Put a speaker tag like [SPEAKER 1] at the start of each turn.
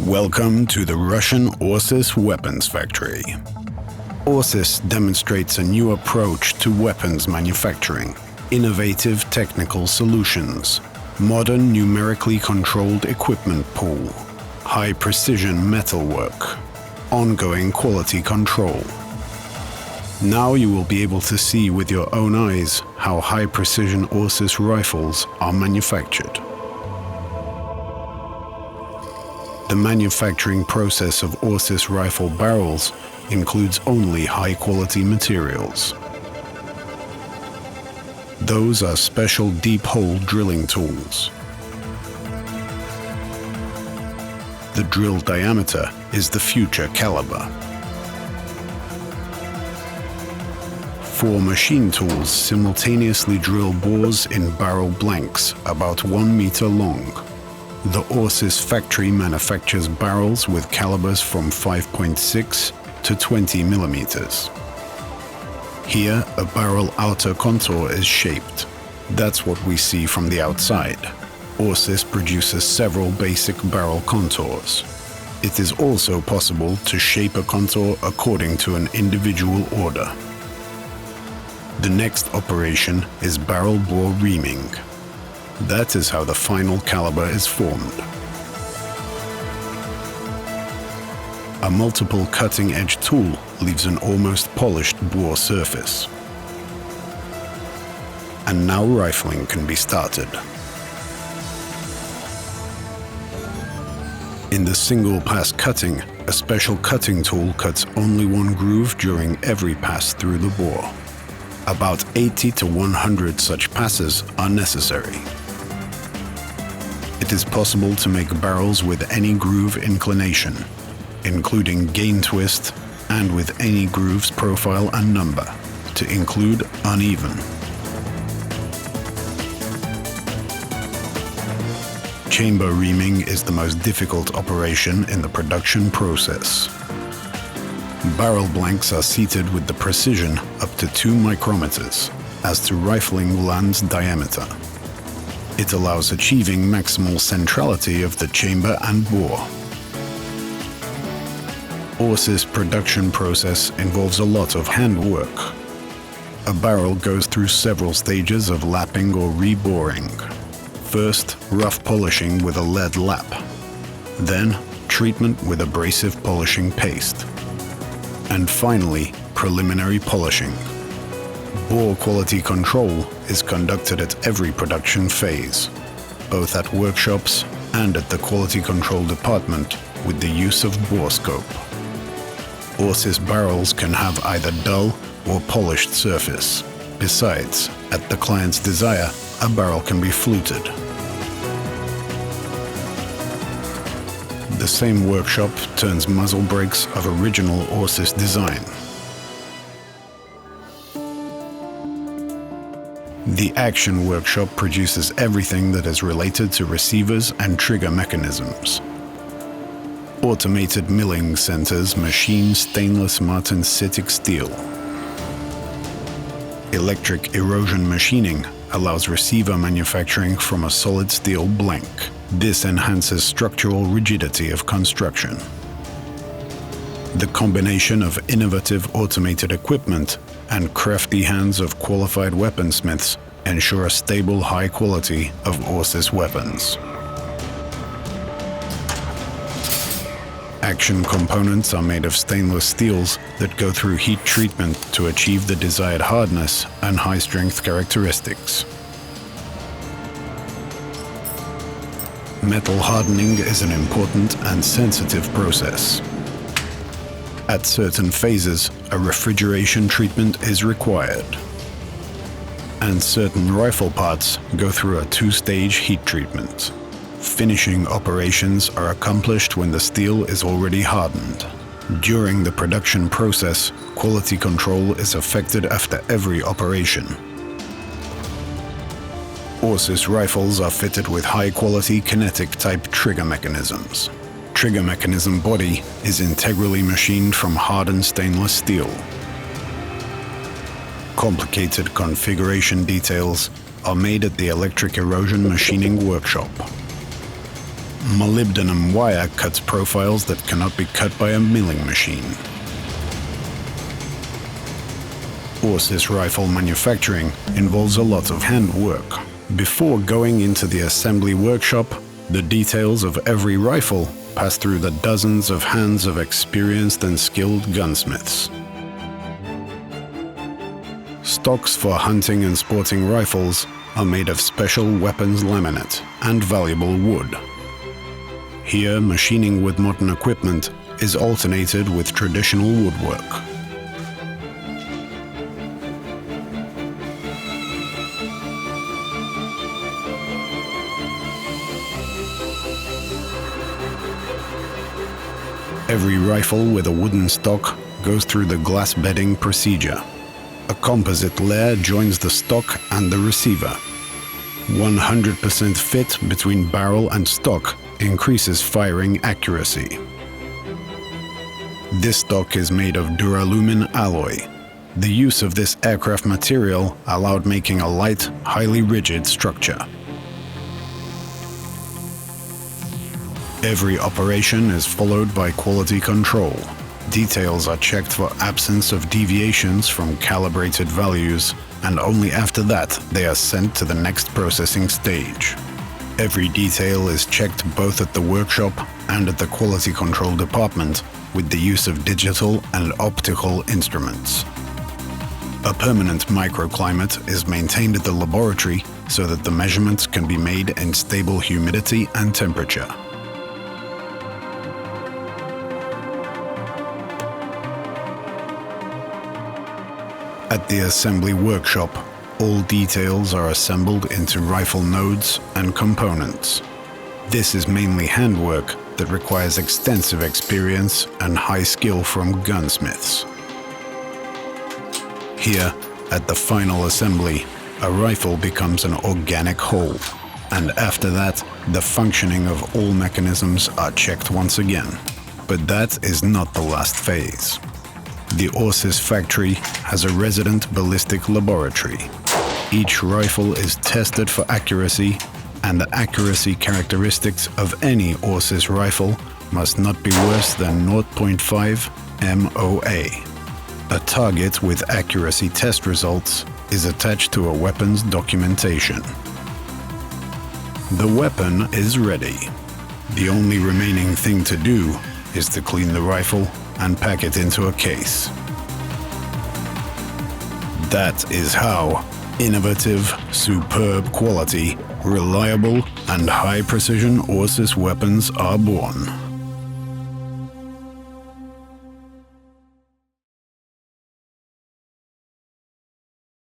[SPEAKER 1] Welcome to the Russian Orsis weapons factory. Orsis demonstrates a new approach to weapons manufacturing, innovative technical solutions, modern numerically controlled equipment pool, high-precision metalwork, ongoing quality control. Now you will be able to see with your own eyes how high-precision Orsis rifles are manufactured. The manufacturing process of Orsis rifle barrels includes only high-quality materials. Those are special deep-hole drilling tools. The drill diameter is the future caliber. 4 machine tools simultaneously drill bores in barrel blanks about 1 meter long. The Orsis factory manufactures barrels with calibers from 5.6 to 20 millimeters. Here, a barrel outer contour is shaped. That's what we see from the outside. Orsis produces several basic barrel contours. It is also possible to shape a contour according to an individual order. The next operation is barrel bore reaming. That is how the final caliber is formed. A multiple cutting-edge tool leaves an almost polished bore surface. And now rifling can be started. In the single pass cutting, a special cutting tool cuts only one groove during every pass through the bore. About 80 to 100 such passes are necessary. It is possible to make barrels with any groove inclination, including gain twist, and with any groove's profile and number, to include uneven. Chamber reaming is the most difficult operation in the production process. Barrel blanks are seated with the precision up to 2 micrometers as to rifling land's diameter. It allows achieving maximal centrality of the chamber and bore. Orsis production process involves a lot of handwork. A barrel goes through several stages of lapping or reboring. First, rough polishing with a lead lap. Then, treatment with abrasive polishing paste. And finally, preliminary polishing. Bore quality control is conducted at every production phase, both at workshops and at the quality control department with the use of bore scope. Orsis barrels can have either dull or polished surface. Besides, at the client's desire, a barrel can be fluted. The same workshop turns muzzle brakes of original Orsis design. The Action Workshop produces everything that is related to receivers and trigger mechanisms. Automated milling centers machine stainless martensitic steel. Electric erosion machining allows receiver manufacturing from a solid steel blank. This enhances structural rigidity of construction. The combination of innovative automated equipment and crafty hands of qualified weaponsmiths ensure a stable high quality of Orsis weapons. Action components are made of stainless steels that go through heat treatment to achieve the desired hardness and high strength characteristics. Metal hardening is an important and sensitive process. At certain phases, a refrigeration treatment is required. And certain rifle parts go through a 2-stage heat treatment. Finishing operations are accomplished when the steel is already hardened. During the production process, quality control is effected after every operation. Orsis rifles are fitted with high-quality kinetic-type trigger mechanisms. Trigger mechanism body is integrally machined from hardened stainless steel. Complicated configuration details are made at the electric erosion machining workshop. Molybdenum wire cuts profiles that cannot be cut by a milling machine. Orsis rifle manufacturing involves a lot of handwork. Before going into the assembly workshop, the details of every rifle pass through the dozens of hands of experienced and skilled gunsmiths. Stocks for hunting and sporting rifles are made of special weapons laminate and valuable wood. Here, machining with modern equipment is alternated with traditional woodwork. Every rifle with a wooden stock goes through the glass bedding procedure. A composite layer joins the stock and the receiver. 100% fit between barrel and stock increases firing accuracy. This stock is made of duralumin alloy. The use of this aircraft material allowed making a light, highly rigid structure. Every operation is followed by quality control. Details are checked for absence of deviations from calibrated values, and only after that they are sent to the next processing stage. Every detail is checked both at the workshop and at the quality control department with the use of digital and optical instruments. A permanent microclimate is maintained at the laboratory so that the measurements can be made in stable humidity and temperature. At the assembly workshop, all details are assembled into rifle nodes and components. This is mainly handwork that requires extensive experience and high skill from gunsmiths. Here, at the final assembly, a rifle becomes an organic whole, and after that, the functioning of all mechanisms are checked once again. But that is not the last phase. The Orsis factory has a resident ballistic laboratory. Each rifle is tested for accuracy, and the accuracy characteristics of any Orsis rifle must not be worse than 0.5 MOA. A target with accuracy test results is attached to a weapon's documentation. The weapon is ready. The only remaining thing to do is to clean the rifle and pack it into a case. That is how innovative, superb quality, reliable and high precision Orsis weapons are born.